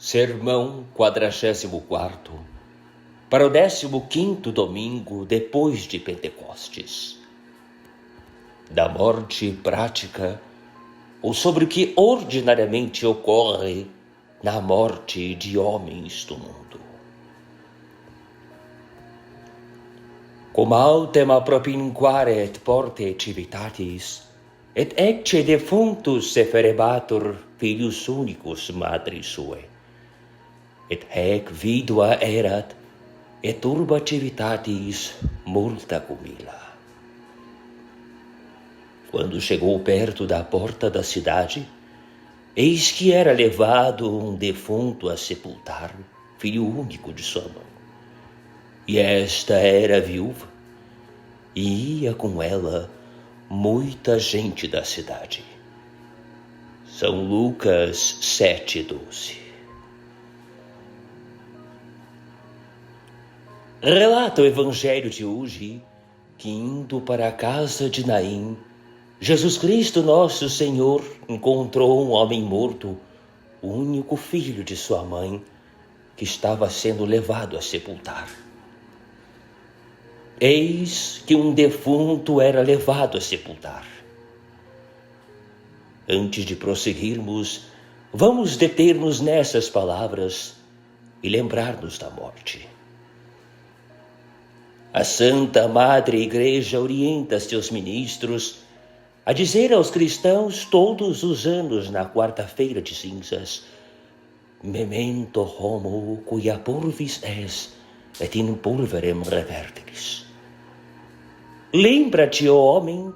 Sermão 44, para o 15º domingo depois de Pentecostes. Da morte prática, ou sobre o que ordinariamente ocorre na morte de homens do mundo. Cum autem propinquare et porte civitatis, et ecce defunctus seferebatur filius unicus matris suae. Et haec vidua erat, et urba civitatis multa cumila. Quando chegou perto da porta da cidade, eis que era levado um defunto a sepultar, filho único de sua mãe. E esta era viúva, e ia com ela muita gente da cidade. São Lucas 7:12. Relata o evangelho de hoje que, indo para a casa de Naim, Jesus Cristo nosso Senhor encontrou um homem morto, o único filho de sua mãe, que estava sendo levado a sepultar. Eis que um defunto era levado a sepultar. Antes de prosseguirmos, vamos deter-nos nessas palavras e lembrar-nos da morte. A Santa Madre Igreja orienta seus ministros a dizer aos cristãos todos os anos na quarta-feira de cinzas: Memento homo quia pulvis es, et in pulverem reverteris. Lembra-te, ó homem,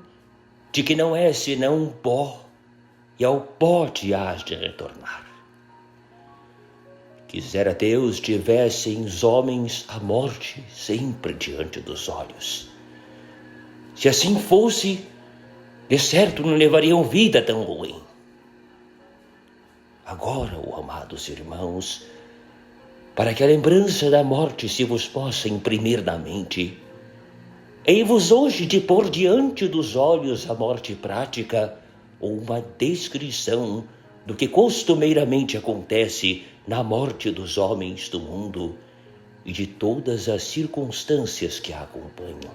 de que não és senão um pó, e ao pó te hás de retornar. Quisera Deus tivessem os homens a morte sempre diante dos olhos. Se assim fosse, de certo não levariam vida tão ruim. Agora, ó amados irmãos, para que a lembrança da morte se vos possa imprimir na mente, ei-vos hoje de pôr diante dos olhos a morte prática ou uma descrição do que costumeiramente acontece na morte dos homens do mundo e de todas as circunstâncias que a acompanham.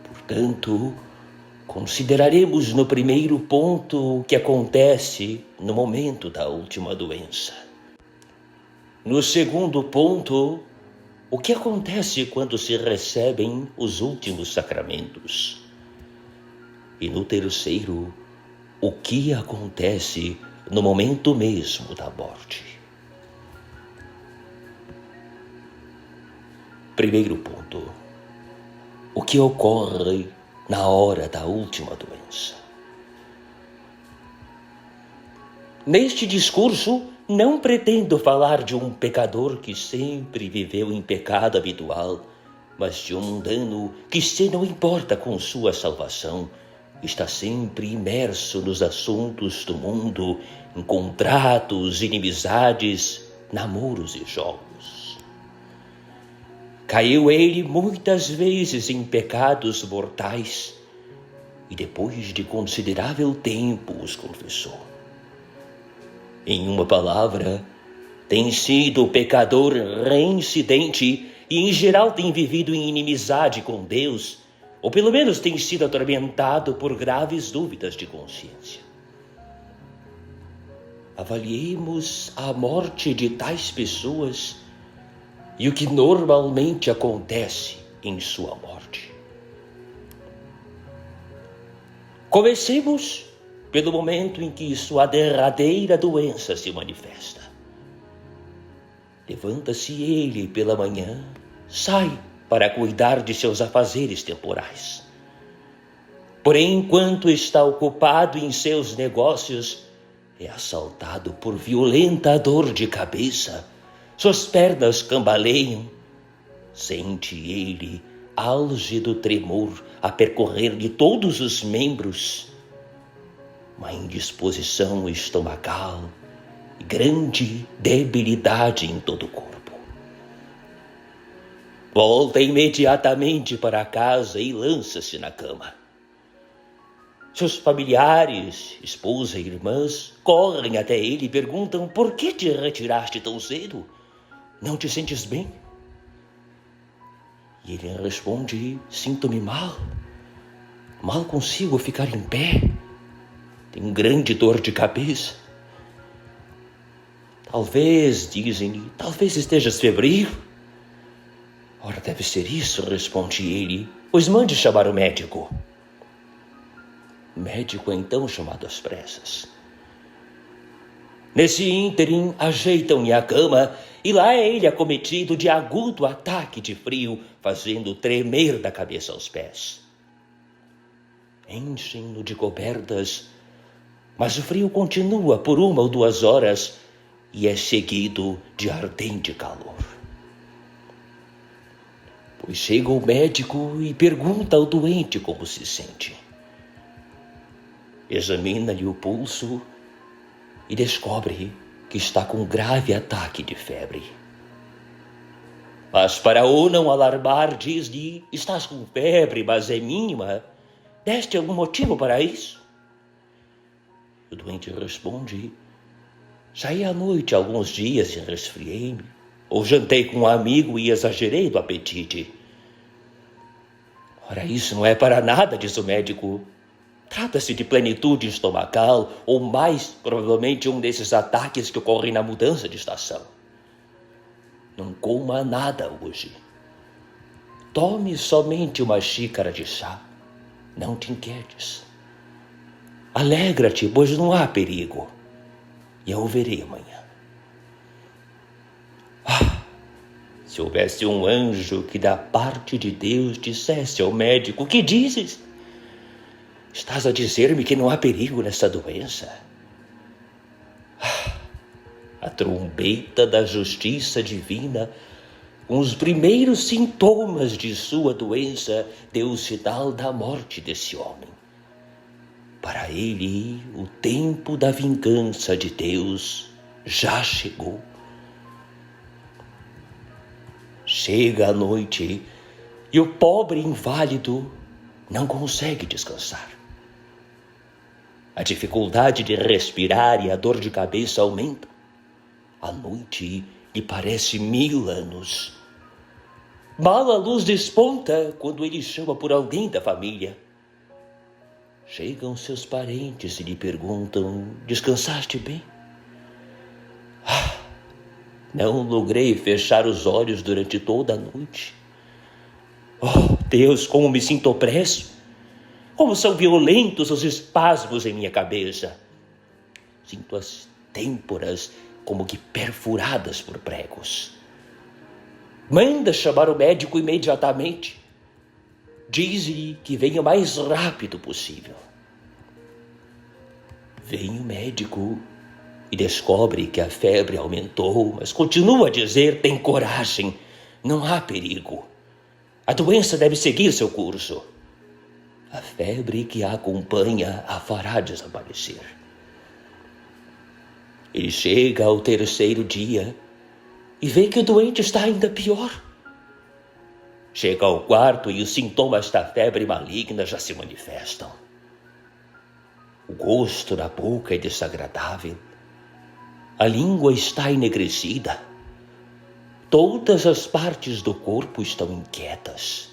Portanto, consideraremos no primeiro ponto o que acontece no momento da última doença. No segundo ponto, o que acontece quando se recebem os últimos sacramentos. E no terceiro, o que acontece no momento mesmo da morte. Primeiro ponto. O que ocorre na hora da última doença. Neste discurso, não pretendo falar de um pecador que sempre viveu em pecado habitual, mas de um mundano que se não importa com sua salvação, está sempre imerso nos assuntos do mundo, em contratos, inimizades, namoros e jogos. Caiu ele muitas vezes em pecados mortais e depois de considerável tempo os confessou. Em uma palavra, tem sido pecador reincidente e em geral tem vivido em inimizade com Deus, ou pelo menos tem sido atormentado por graves dúvidas de consciência. Avaliemos a morte de tais pessoas e o que normalmente acontece em sua morte. Comecemos pelo momento em que sua derradeira doença se manifesta. Levanta-se ele pela manhã, sai para cuidar de seus afazeres temporais. Porém, enquanto está ocupado em seus negócios, é assaltado por violenta dor de cabeça, suas pernas cambaleiam, sente ele álgido tremor a percorrer-lhe todos os membros, uma indisposição estomacal e grande debilidade em todo o corpo. Volta imediatamente para casa e lança-se na cama. Seus familiares, esposa e irmãs, correm até ele e perguntam: por que te retiraste tão cedo? Não te sentes bem? E ele responde: sinto-me mal. Mal consigo ficar em pé. Tenho grande dor de cabeça. Talvez, dizem-lhe, talvez estejas febril. Ora, deve ser isso, responde ele, pois mande chamar o médico. O médico é então chamado às pressas. Nesse ínterim, ajeitam-lhe a cama e lá é ele acometido de agudo ataque de frio, fazendo tremer da cabeça aos pés. Enchem-no de cobertas, mas o frio continua por 1 ou 2 horas e é seguido de ardente calor. Pois chega o médico e pergunta ao doente como se sente. Examina-lhe o pulso e descobre que está com grave ataque de febre. Mas para o não alarmar, diz-lhe: estás com febre, mas é mínima. Deste algum motivo para isso? O doente responde: saí à noite alguns dias e resfriei-me, ou jantei com um amigo e exagerei do apetite. Ora, isso não é para nada, diz o médico. Trata-se de plenitude estomacal, ou mais provavelmente um desses ataques que ocorrem na mudança de estação. Não coma nada hoje. Tome somente uma xícara de chá. Não te inquietes. Alegra-te, pois não há perigo. E eu o verei amanhã. Se houvesse um anjo que da parte de Deus dissesse ao médico: o que dizes? Estás a dizer-me que não há perigo nessa doença? A trombeta da justiça divina, com os primeiros sintomas de sua doença, deu o sinal da morte desse homem. Para ele, o tempo da vingança de Deus já chegou. Chega a noite e o pobre inválido não consegue descansar. A dificuldade de respirar e a dor de cabeça aumenta. A noite lhe parece 1000 anos. Mal a luz desponta quando ele chama por alguém da família. Chegam seus parentes e lhe perguntam: descansaste bem? Não logrei fechar os olhos durante toda a noite. Oh, Deus, como me sinto opresso! Como são violentos os espasmos em minha cabeça! Sinto as têmporas como que perfuradas por pregos. Manda chamar o médico imediatamente. Diz-lhe que venha o mais rápido possível. Vem o médico e descobre que a febre aumentou, mas continua a dizer: tem coragem, não há perigo. A doença deve seguir seu curso. A febre que a acompanha a fará desaparecer. Ele chega ao 3º dia e vê que o doente está ainda pior. Chega ao 4º e os sintomas da febre maligna já se manifestam. O gosto na boca é desagradável. A língua está enegrecida. Todas as partes do corpo estão inquietas.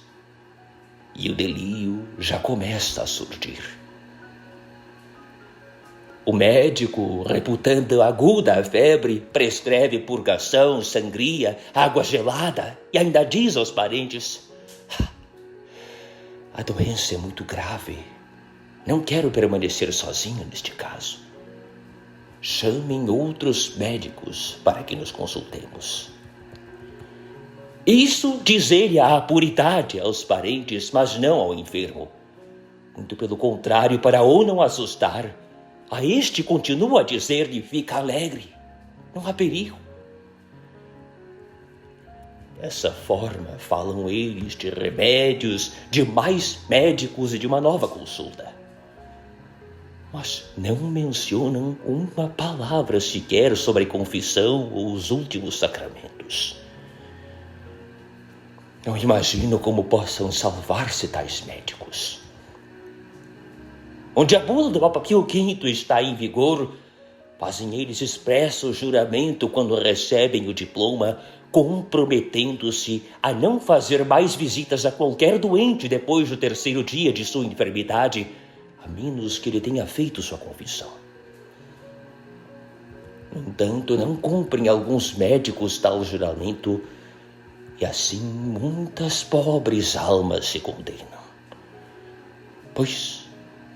E o delírio já começa a surgir. O médico, reputando aguda a febre, prescreve purgação, sangria, água gelada e ainda diz aos parentes: a doença é muito grave. Não quero permanecer sozinho neste caso. Chamem outros médicos para que nos consultemos. Isso diz ele à puridade aos parentes, mas não ao enfermo. Muito pelo contrário, para o não assustar, a este continua a dizer-lhe: fica alegre, não há perigo. Dessa forma falam eles de remédios, de mais médicos e de uma nova consulta. Mas não mencionam uma palavra sequer sobre a confissão ou os últimos sacramentos. Não imagino como possam salvar-se tais médicos. onde a bula do Papa Pio V está em vigor, fazem eles expresso juramento quando recebem o diploma, comprometendo-se a não fazer mais visitas a qualquer doente depois do 3º dia de sua enfermidade, a menos que ele tenha feito sua confissão. No entanto, não cumprem alguns médicos tal juramento, e assim muitas pobres almas se condenam. Pois,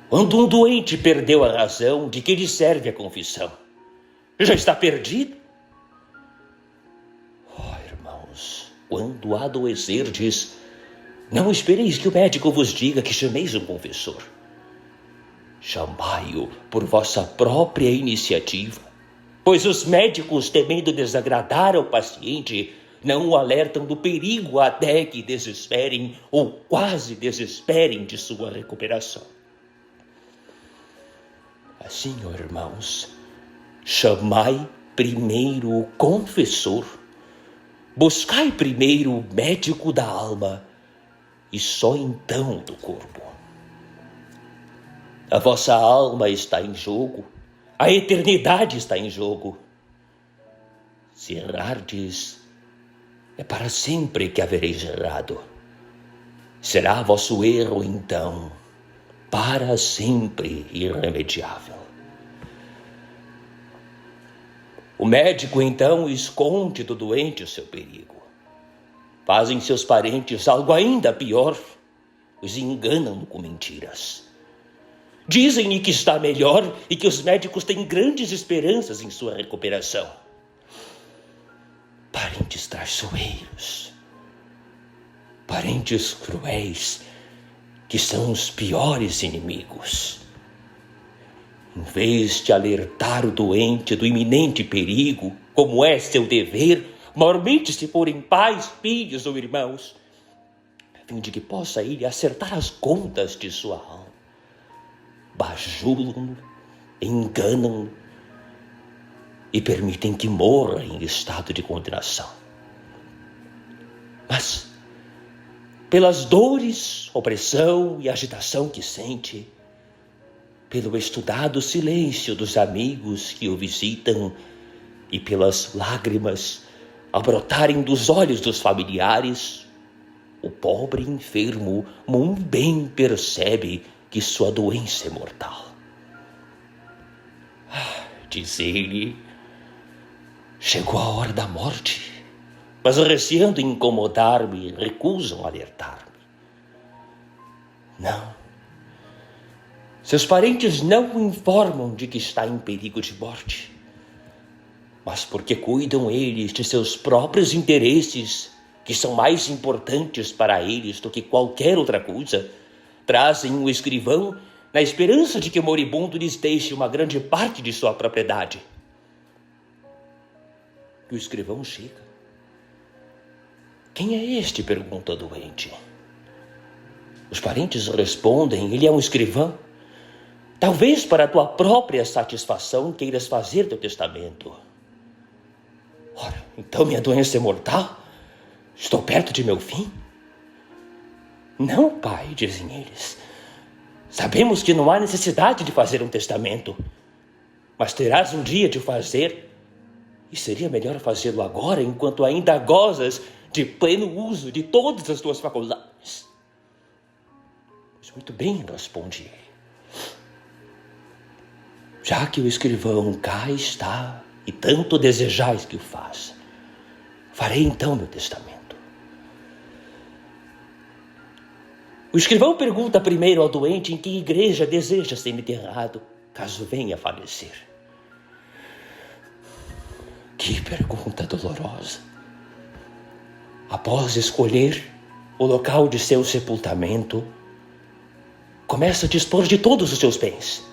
quando um doente perdeu a razão, de que lhe serve a confissão? Já está perdido? Irmãos, quando adoecerdes, não espereis que o médico vos diga que chameis um confessor. Chamai-o por vossa própria iniciativa, pois os médicos, temendo desagradar ao paciente, não o alertam do perigo até que desesperem ou quase desesperem de sua recuperação. Assim, irmãos, chamai primeiro o confessor, buscai primeiro o médico da alma e só então do corpo. A vossa alma está em jogo, a eternidade está em jogo. Se errardes, é para sempre que havereis errado. Será vosso erro, então, para sempre irremediável. O médico, então, esconde do doente o seu perigo. Fazem seus parentes algo ainda pior, os enganam com mentiras. Dizem-lhe que está melhor e que os médicos têm grandes esperanças em sua recuperação. Parentes traiçoeiros, parentes cruéis, que são os piores inimigos. Em vez de alertar o doente do iminente perigo, como é seu dever, maiormente se forem pais, filhos ou irmãos, a fim de que possa ele acertar as contas de sua alma, bajulam-no, enganam-no e permitem que morra em estado de condenação. Mas, pelas dores, opressão e agitação que sente, pelo estudado silêncio dos amigos que o visitam e pelas lágrimas a brotarem dos olhos dos familiares, o pobre enfermo muito bem percebe que sua doença é mortal. Diz ele, chegou a hora da morte, mas receando incomodar-me, recusam alertar-me. Não. Seus parentes não o informam de que está em perigo de morte, mas porque cuidam eles de seus próprios interesses, que são mais importantes para eles do que qualquer outra coisa, trazem um escrivão na esperança de que o moribundo lhes deixe uma grande parte de sua propriedade. E o escrivão chega. Quem é este? Pergunta o doente. Os parentes respondem, ele é um escrivão. Talvez para a tua própria satisfação queiras fazer teu testamento. Ora, então minha doença é mortal? Estou perto de meu fim? Não, pai, dizem eles. Sabemos que não há necessidade de fazer um testamento, mas terás um dia de fazer, e seria melhor fazê-lo agora, enquanto ainda gozas de pleno uso de todas as tuas faculdades. Mas muito bem, responde ele. Já que o escrivão cá está, e tanto desejais que o faça, farei então meu testamento. O escrivão pergunta primeiro ao doente em que igreja deseja ser enterrado, caso venha a falecer. Que pergunta dolorosa! Após escolher o local de seu sepultamento, começa a dispor de todos os seus bens.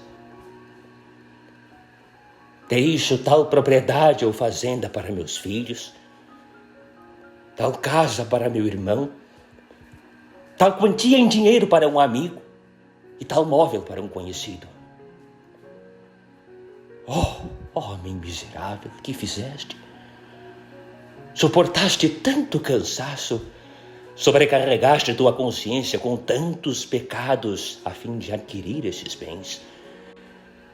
Deixo tal propriedade ou fazenda para meus filhos, tal casa para meu irmão, tal quantia em dinheiro para um amigo e tal móvel para um conhecido. Oh, homem miserável, que fizeste? Suportaste tanto cansaço Sobrecarregaste tua consciência com tantos pecados a fim de adquirir esses bens.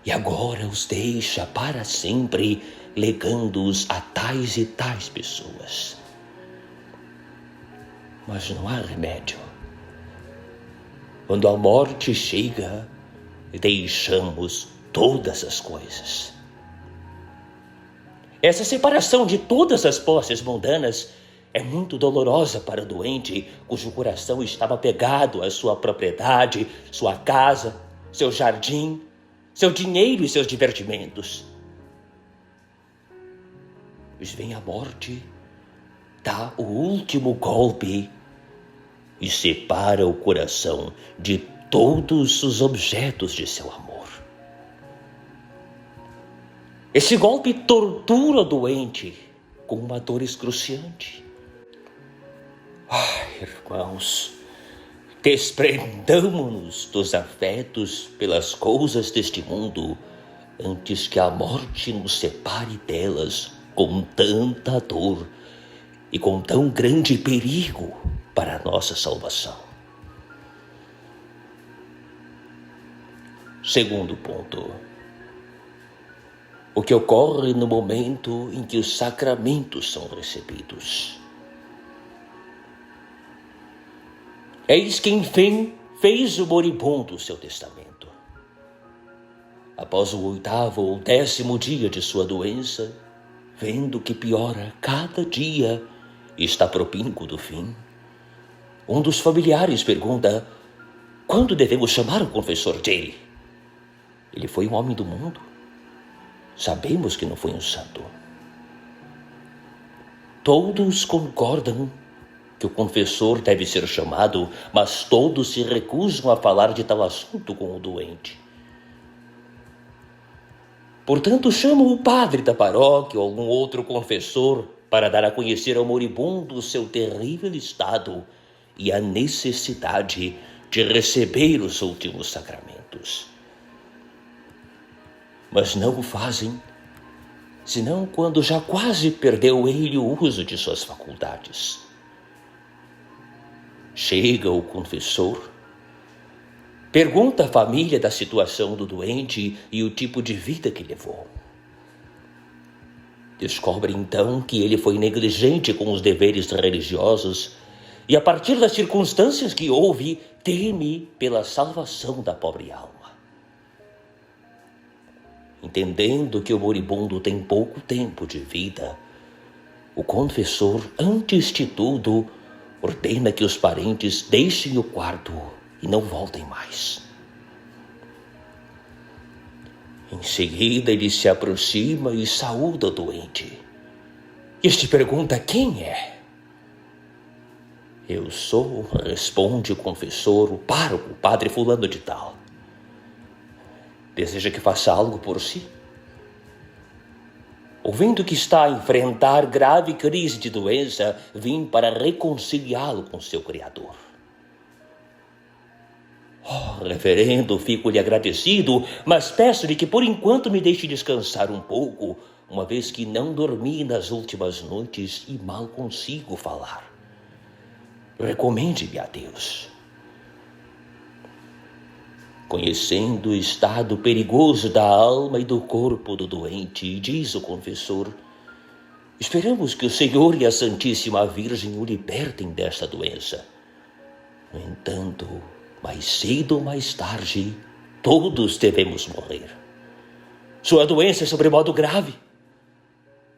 E agora os deixa para sempre, legando-os a tais e tais pessoas. Mas não há remédio. Quando a morte chega, deixamos todas as coisas. Essa separação de todas as posses mundanas é muito dolorosa para o doente, cujo coração estava pegado à sua propriedade, sua casa, seu jardim, seu dinheiro e seus divertimentos. Mas vem a morte, dá o último golpe e separa o coração de todos os objetos de seu amor. Esse golpe tortura o doente com uma dor excruciante. Irmãos, desprendamo-nos dos afetos pelas coisas deste mundo antes que a morte nos separe delas com tanta dor e com tão grande perigo para a nossa salvação. Segundo ponto. O que ocorre no momento em que os sacramentos são recebidos. Eis que, enfim, fez o moribundo seu testamento. Após o 8º ou 10º dia de sua doença, vendo que piora cada dia e está propínuo do fim, um dos familiares pergunta: quando devemos chamar o confessor dele? Ele foi um homem do mundo. Sabemos que não foi um santo. Todos concordam que o confessor deve ser chamado, mas todos se recusam a falar de tal assunto com o doente. Portanto, chamam o padre da paróquia ou algum outro confessor para dar a conhecer ao moribundo o seu terrível estado e a necessidade de receber os últimos sacramentos. Mas não o fazem, senão quando já quase perdeu ele o uso de suas faculdades. Chega o confessor, pergunta à família da situação do doente e o tipo de vida que levou. Descobre então que ele foi negligente com os deveres religiosos e, a partir das circunstâncias que houve, teme pela salvação da pobre alma. Entendendo que o moribundo tem pouco tempo de vida, o confessor, antes de tudo, ordena que os parentes deixem o quarto e não voltem mais. Em seguida, ele se aproxima e saúda o doente. Este pergunta: quem é? Eu sou, responde o confessor, o pároco, o padre fulano de tal. Deseja que faça algo por si? Ouvindo que está a enfrentar grave crise de doença, vim para reconciliá-lo com seu Criador. Reverendo, fico-lhe agradecido, mas peço-lhe que por enquanto me deixe descansar um pouco, uma vez que não dormi nas últimas noites e mal consigo falar. Recomende-me a Deus. Conhecendo o estado perigoso da alma e do corpo do doente, diz o confessor: esperamos que o Senhor e a Santíssima Virgem o libertem desta doença. No entanto, mais cedo ou mais tarde, todos devemos morrer. Sua doença é sobremodo grave.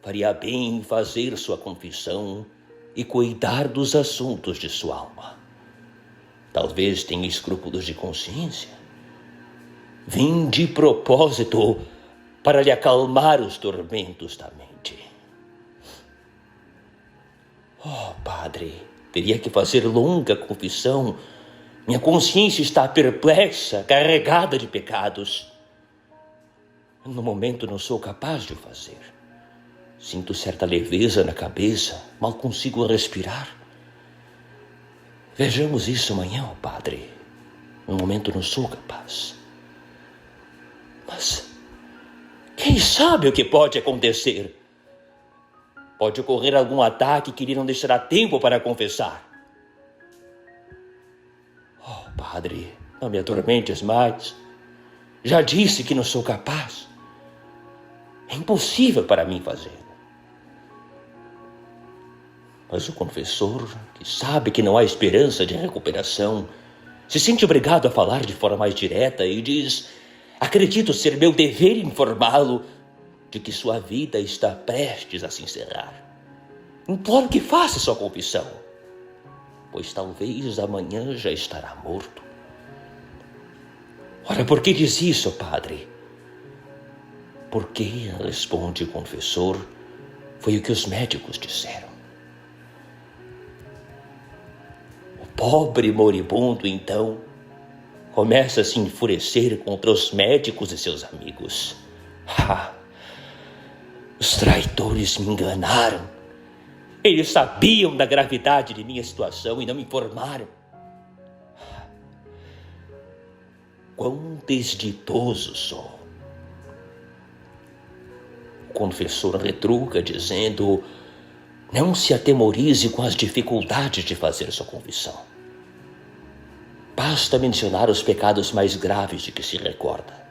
Faria bem em fazer sua confissão e cuidar dos assuntos de sua alma. Talvez tenha escrúpulos de consciência. Vim de propósito para lhe acalmar os tormentos da mente. Padre, teria que fazer longa confissão. Minha consciência está perplexa, carregada de pecados. No momento não sou capaz de o fazer. Sinto certa leveza na cabeça, mal consigo respirar. Vejamos isso amanhã, padre. No momento não sou capaz. Mas quem sabe o que pode acontecer? Pode ocorrer algum ataque que lhe não deixará tempo para confessar. padre, não me atormentes mais. Já disse que não sou capaz. É impossível para mim fazê-lo. Mas o confessor, que sabe que não há esperança de recuperação, se sente obrigado a falar de forma mais direta e diz: acredito ser meu dever informá-lo de que sua vida está prestes a se encerrar. Imploro que faça sua confissão, pois talvez amanhã já estará morto. Ora, por que diz isso, padre? Porque, responde o confessor, foi o que os médicos disseram. O pobre moribundo, então, começa a se enfurecer contra os médicos e seus amigos. Os traidores me enganaram. Eles sabiam da gravidade de minha situação e não me informaram. Quão desditoso sou. O confessor retruca dizendo: não se atemorize com as dificuldades de fazer sua confissão. Basta mencionar os pecados mais graves de que se recorda.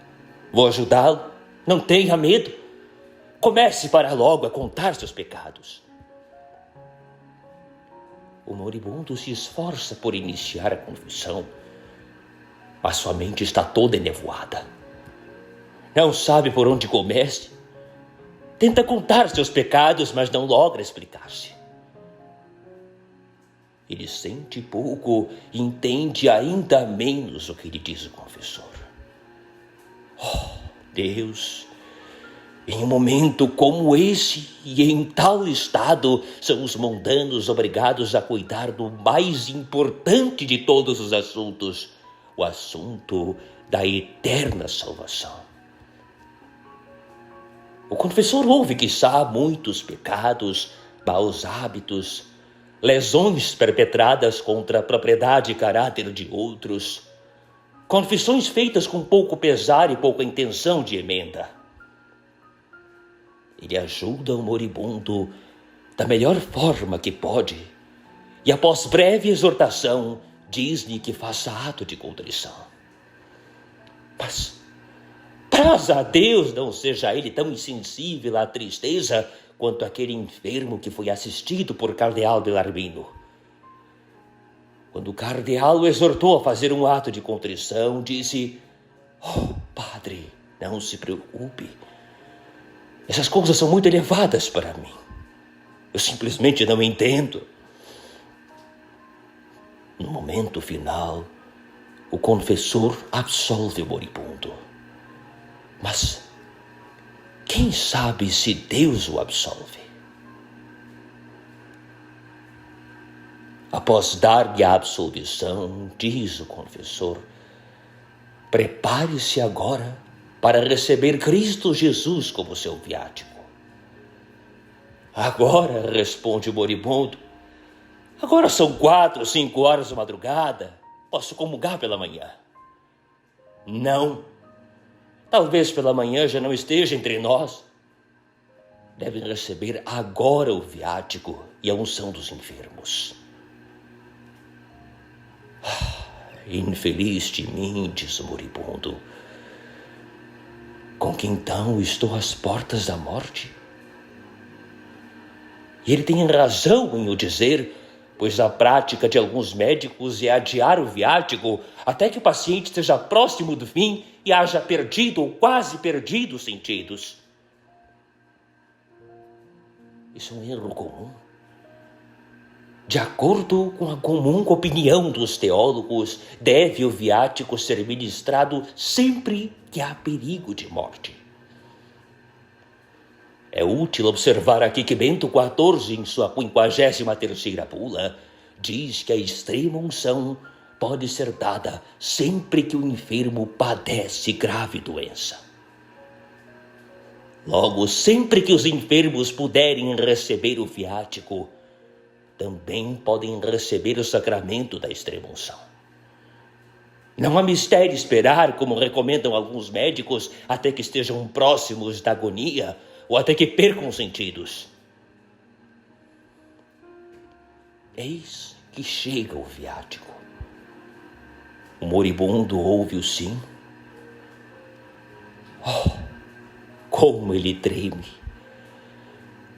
Vou ajudá-lo, não tenha medo. Comece para logo a contar seus pecados. O moribundo se esforça por iniciar a confissão, mas sua mente está toda enevoada. Não sabe por onde comece. Tenta contar seus pecados, mas não logra explicar-se. Ele sente pouco e entende ainda menos o que lhe diz o confessor. Oh, Deus! Em um momento como esse e em tal estado, são os mundanos obrigados a cuidar do mais importante de todos os assuntos, o assunto da eterna salvação. O confessor ouve, quiçá, muitos pecados, maus hábitos, lesões perpetradas contra a propriedade e caráter de outros, confissões feitas com pouco pesar e pouca intenção de emenda. Ele ajuda o moribundo da melhor forma que pode e, após breve exortação, diz-lhe que faça ato de contrição. Mas, graças a Deus, não seja ele tão insensível à tristeza quanto aquele enfermo que foi assistido por Cardeal Bellarmino. Quando o cardeal o exortou a fazer um ato de contrição, disse: oh, padre, não se preocupe. Essas coisas são muito elevadas para mim. Eu simplesmente não entendo. No momento final, o confessor absolve o moribundo. Mas quem sabe se Deus o absolve? Após dar-lhe a absolvição, diz o confessor: prepare-se agora para receber Cristo Jesus como seu viático. Agora, responde o moribundo, agora são 4 ou 5 horas da madrugada, posso comungar pela manhã. Não, talvez pela manhã já não esteja entre nós. Devem receber agora o viático e a unção dos enfermos. Infeliz de mim, diz o moribundo, com que então estou às portas da morte? E ele tem razão em o dizer, pois a prática de alguns médicos é adiar o viático até que o paciente esteja próximo do fim e haja perdido ou quase perdido os sentidos. Isso é um erro comum. De acordo com a comum opinião dos teólogos, deve o viático ser ministrado sempre que há perigo de morte. É útil observar aqui que Bento XIV, em sua 53ª bula, diz que a extrema unção pode ser dada sempre que o enfermo padece grave doença. Logo, sempre que os enfermos puderem receber o viático, também podem receber o sacramento da extrema-unção. Não há mistério esperar, como recomendam alguns médicos, até que estejam próximos da agonia ou até que percam os sentidos. Eis que chega o viático. O moribundo ouve o sim. Oh, como ele treme!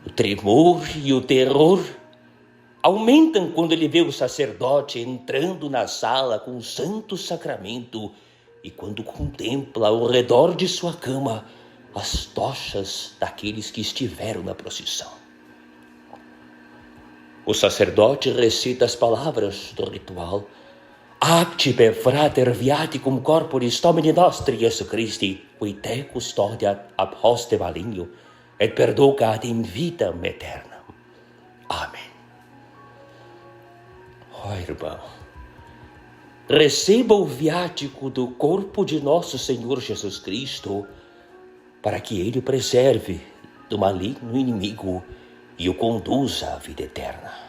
O tremor e o terror aumentam quando ele vê o sacerdote entrando na sala com o santo sacramento e quando contempla ao redor de sua cama as tochas daqueles que estiveram na procissão. O sacerdote recita as palavras do ritual: Acti per frater viaticum corporis Domini nostri Iesu Christi, qui te custodiat ab hoste maligno, et perducat in vitam aeternam. Amém. Ó irmão, receba o viático do corpo de nosso Senhor Jesus Cristo, para que ele o preserve do maligno inimigo e o conduza à vida eterna.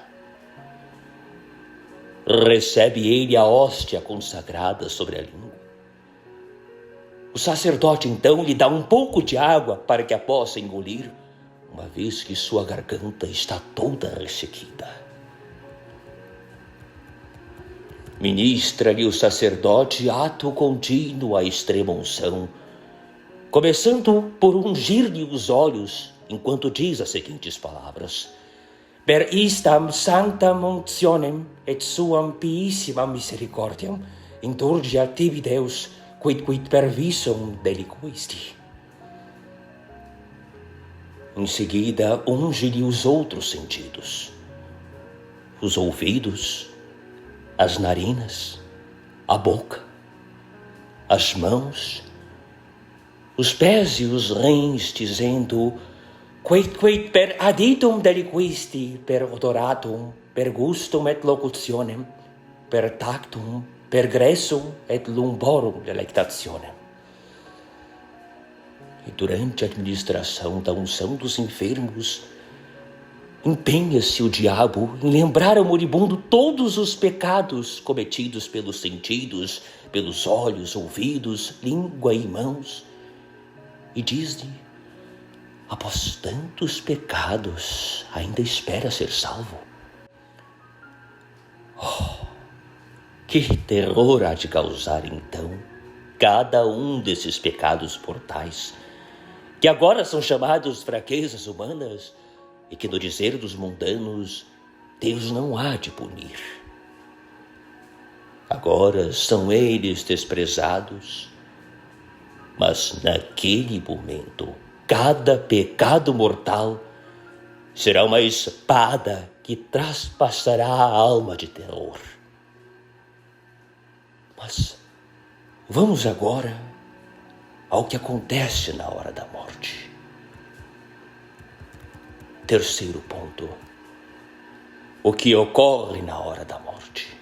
Recebe ele a hóstia consagrada sobre a língua. O sacerdote então lhe dá um pouco de água para que a possa engolir, uma vez que sua garganta está toda ressequida. Ministra-lhe o sacerdote ato contínuo à extrema unção, começando por ungir-lhe os olhos, enquanto diz as seguintes palavras: Per istam sanctam unctionem et suam piissimam misericordiam indulgia tibi Deus, quid per visum deliquisti. Em seguida, unge-lhe os outros sentidos, os ouvidos, as narinas, a boca, as mãos, os pés e os rins, dizendo: Quid per aditum deliquisti, per odoratum, per gustum et locutionem, per tactum, per gressum et lumborum delectationem. E durante a administração da unção dos enfermos, empenha-se o diabo em lembrar ao moribundo todos os pecados cometidos pelos sentidos, pelos olhos, ouvidos, língua e mãos, e diz-lhe: após tantos pecados, ainda espera ser salvo? Oh, que terror há de causar então cada um desses pecados mortais, que agora são chamados fraquezas humanas e que, no dizer dos mundanos, Deus não há de punir. Agora são eles desprezados, mas naquele momento cada pecado mortal será uma espada que traspassará a alma de terror. Mas vamos agora ao que acontece na hora da morte. Terceiro ponto: o que ocorre na hora da morte.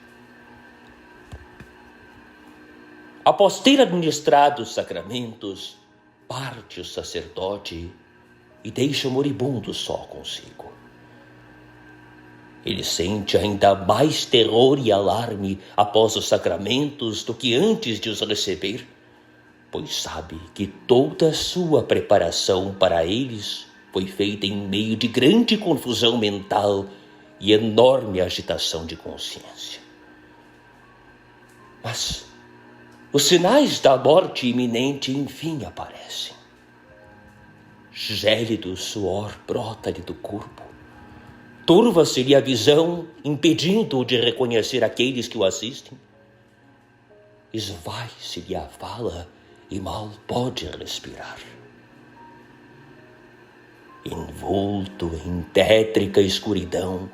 Após ter administrado os sacramentos, parte o sacerdote e deixa o moribundo só consigo. Ele sente ainda mais terror e alarme após os sacramentos do que antes de os receber, pois sabe que toda a sua preparação para eles foi feita em meio de grande confusão mental e enorme agitação de consciência. Mas os sinais da morte iminente enfim aparecem. Gélido suor brota-lhe do corpo. Turva-se-lhe a visão, impedindo-o de reconhecer aqueles que o assistem. Esvai-se-lhe a fala e mal pode respirar. Envolto em tétrica escuridão,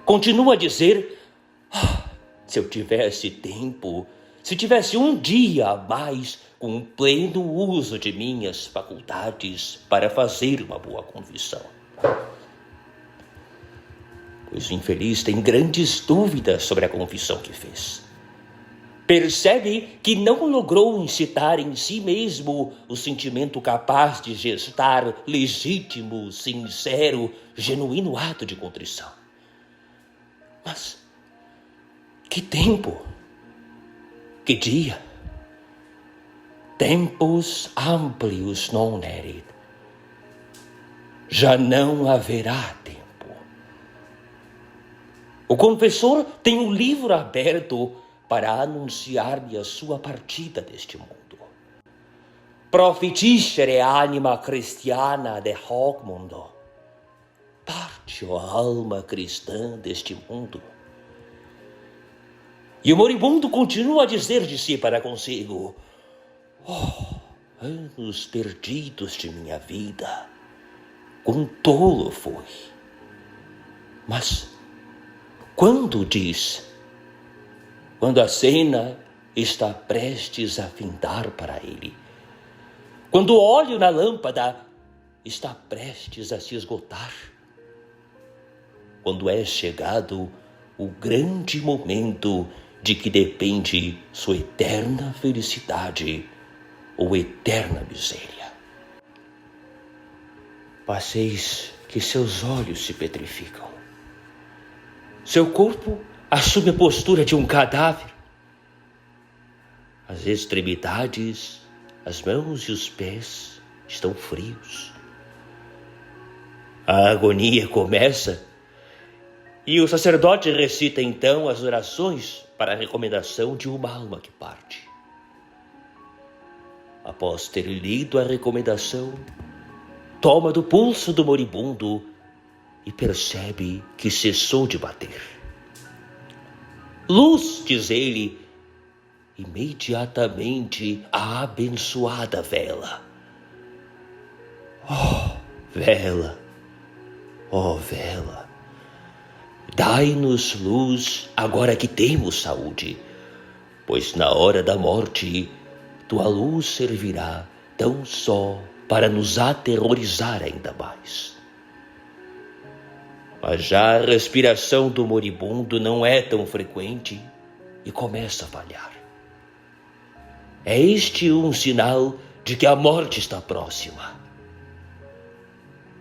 continua a dizer: se eu tivesse tempo, se tivesse um dia a mais com pleno uso de minhas faculdades para fazer uma boa confissão. Pois o infeliz tem grandes dúvidas sobre a confissão que fez. Percebe que não logrou incitar em si mesmo o sentimento capaz de gestar legítimo, sincero, genuíno ato de contrição. Mas que tempo? Que dia? Tempus amplius non erit. Já não haverá tempo. O confessor tem o livro aberto para anunciar-me a sua partida deste mundo. Profitiscere anima cristiana de hoc mundo. Parte, ó alma cristã deste mundo. E o moribundo continua a dizer de si para consigo: oh, anos perdidos de minha vida, quão tolo fui. Mas quando a cena está prestes a findar para ele, quando o óleo na lâmpada está prestes a se esgotar, quando é chegado o grande momento de que depende sua eterna felicidade ou eterna miséria. Passeis que seus olhos se petrificam. Seu corpo assume a postura de um cadáver. As extremidades, as mãos e os pés estão frios. A agonia começa e o sacerdote recita então as orações para a recomendação de uma alma que parte. Após ter lido a recomendação, toma do pulso do moribundo e percebe que cessou de bater. Luz, diz ele, imediatamente a abençoada vela. Oh, vela, oh, vela, dai-nos luz agora que temos saúde, pois na hora da morte tua luz servirá tão só para nos aterrorizar ainda mais. Mas já a respiração do moribundo não é tão frequente e começa a falhar. É este um sinal de que a morte está próxima.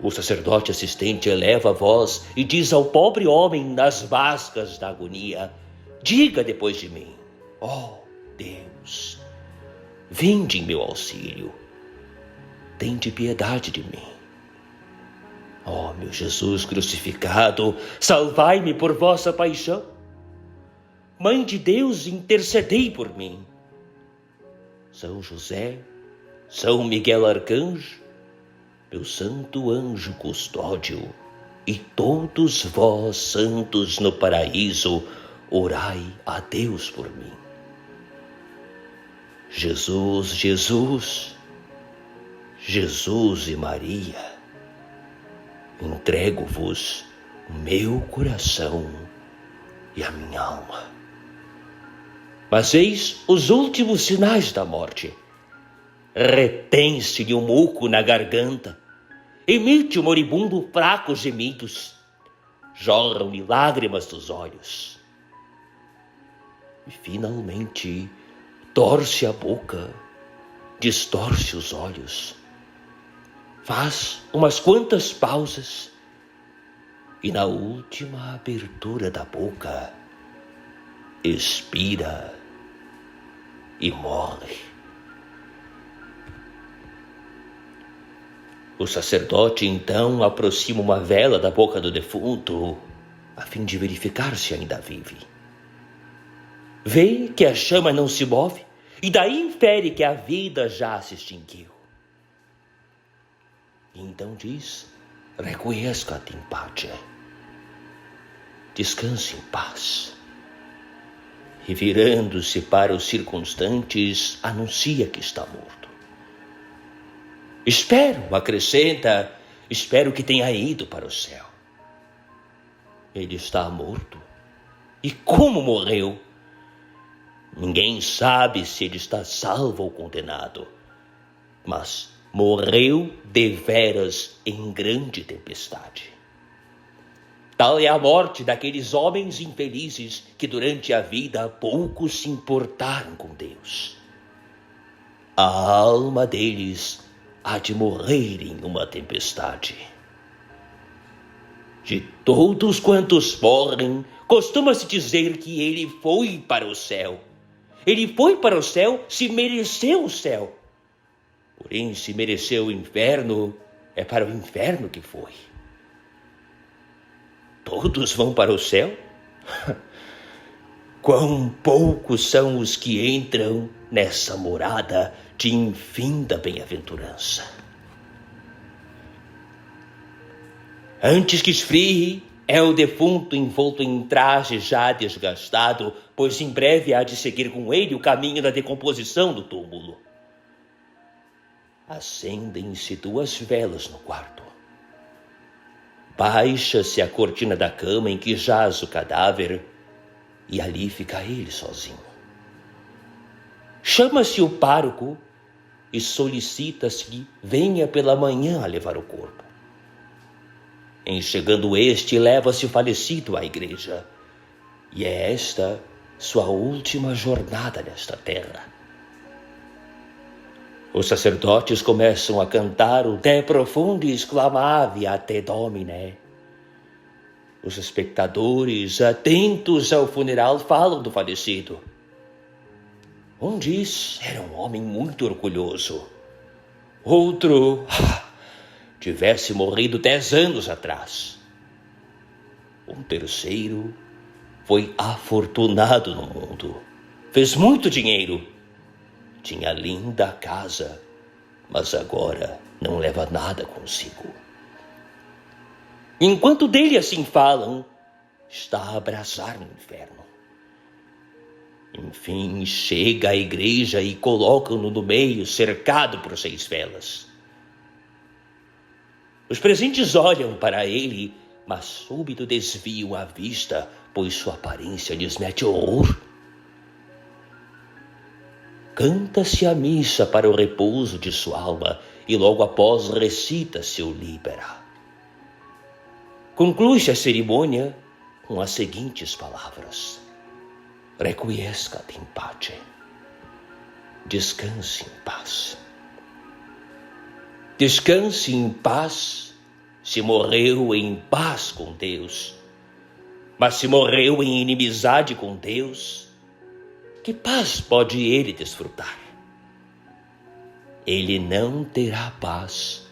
O sacerdote assistente eleva a voz e diz ao pobre homem nas vascas da agonia: diga depois de mim, ó Deus, vinde em meu auxílio, tende piedade de mim. Ó meu Jesus crucificado, salvai-me por vossa paixão. Mãe de Deus, intercedei por mim. São José, São Miguel Arcanjo, meu santo anjo custódio, e todos vós, santos no paraíso, orai a Deus por mim. Jesus, Jesus, Jesus e Maria, entrego-vos o meu coração e a minha alma. Mas eis os últimos sinais da morte. Retém-se-lhe um muco na garganta, emite o moribundo fracos gemidos, jorram-lhe lágrimas dos olhos. E finalmente torce a boca, distorce os olhos, faz umas quantas pausas e na última abertura da boca expira e morre. O sacerdote então aproxima uma vela da boca do defunto a fim de verificar se ainda vive. Vê que a chama não se move e daí infere que a vida já se extinguiu. E então diz: requiescat in pace, descanse em paz. E virando-se para os circunstantes, anuncia que está morto. Espero, acrescenta, espero que tenha ido para o céu. Ele está morto. E como morreu? Ninguém sabe se ele está salvo ou condenado, mas morreu deveras em grande tempestade. Tal é a morte daqueles homens infelizes que durante a vida pouco se importaram com Deus. A alma deles há de morrer em uma tempestade. De todos quantos morrem, costuma-se dizer que ele foi para o céu. Ele foi para o céu se mereceu o céu. Porém, se mereceu o inferno, é para o inferno que foi. Todos vão para o céu? quão poucos são os que entram nessa morada de infinda bem-aventurança. Antes que esfrie, é o defunto envolto em traje já desgastado, pois em breve há de seguir com ele o caminho da decomposição do túmulo. Acendem-se 2 velas no quarto. Baixa-se a cortina da cama em que jaz o cadáver e ali fica ele sozinho. Chama-se o pároco e solicita-se que venha pela manhã a levar o corpo. Em chegando este, leva-se o falecido à igreja, e é esta sua última jornada nesta terra. Os sacerdotes começam a cantar o De profundis clamavi a te Domine. Os espectadores, atentos ao funeral, falam do falecido. Um diz, era um homem muito orgulhoso. Outro, tivesse morrido 10 anos atrás. Um terceiro, foi afortunado no mundo. Fez muito dinheiro. Tinha linda casa, mas agora não leva nada consigo. Enquanto dele assim falam, está a abrasar no inferno. Enfim, chega à igreja e colocam-no no meio, cercado por 6 velas. Os presentes olham para ele, mas súbito desviam a vista, pois sua aparência lhes mete horror. Canta-se a missa para o repouso de sua alma e logo após recita-se o Libera. Conclui-se a cerimônia com as seguintes palavras: Requiescat in pace. Descanse em paz. Descanse em paz se morreu em paz com Deus. Mas se morreu em inimizade com Deus, que paz pode ele desfrutar? Ele não terá paz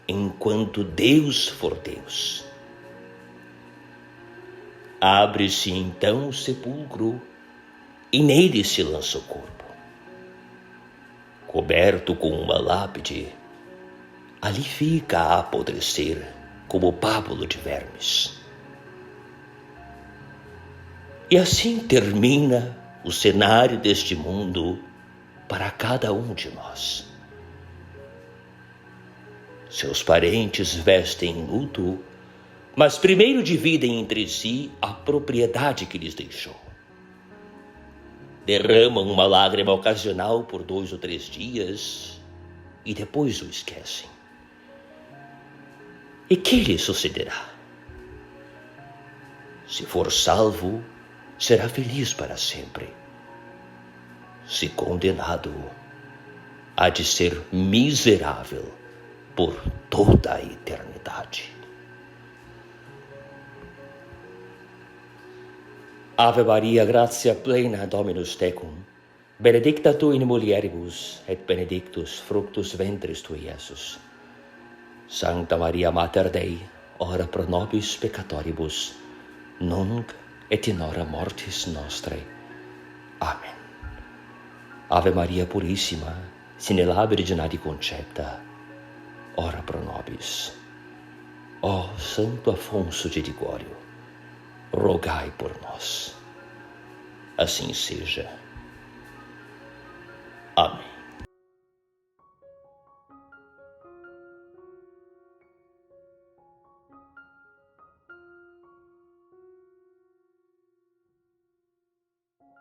enquanto Deus for Deus. Abre-se então o sepulcro e nele se lança o corpo. Coberto com uma lápide, ali fica a apodrecer como pábulo de vermes. E assim termina o cenário deste mundo para cada um de nós. Seus parentes vestem luto, mas primeiro dividem entre si a propriedade que lhes deixou. Derramam uma lágrima ocasional por 2 ou 3 dias e depois o esquecem. E que lhe sucederá? Se for salvo, será feliz para sempre. Se condenado, há de ser miserável por toda a eternidade. Ave Maria, gratia plena, Dominus tecum, benedicta tu in mulieribus, et benedictus fructus ventris tui, Iesus. Sancta Maria Mater Dei, ora pro nobis peccatoribus, nunc et in hora mortis nostrae. Amen. Ave Maria Purissima, sine labere Virginati concepta, ora pro nobis. Ó Santo Afonso de Ligório, rogai por nós. Assim seja. Amém.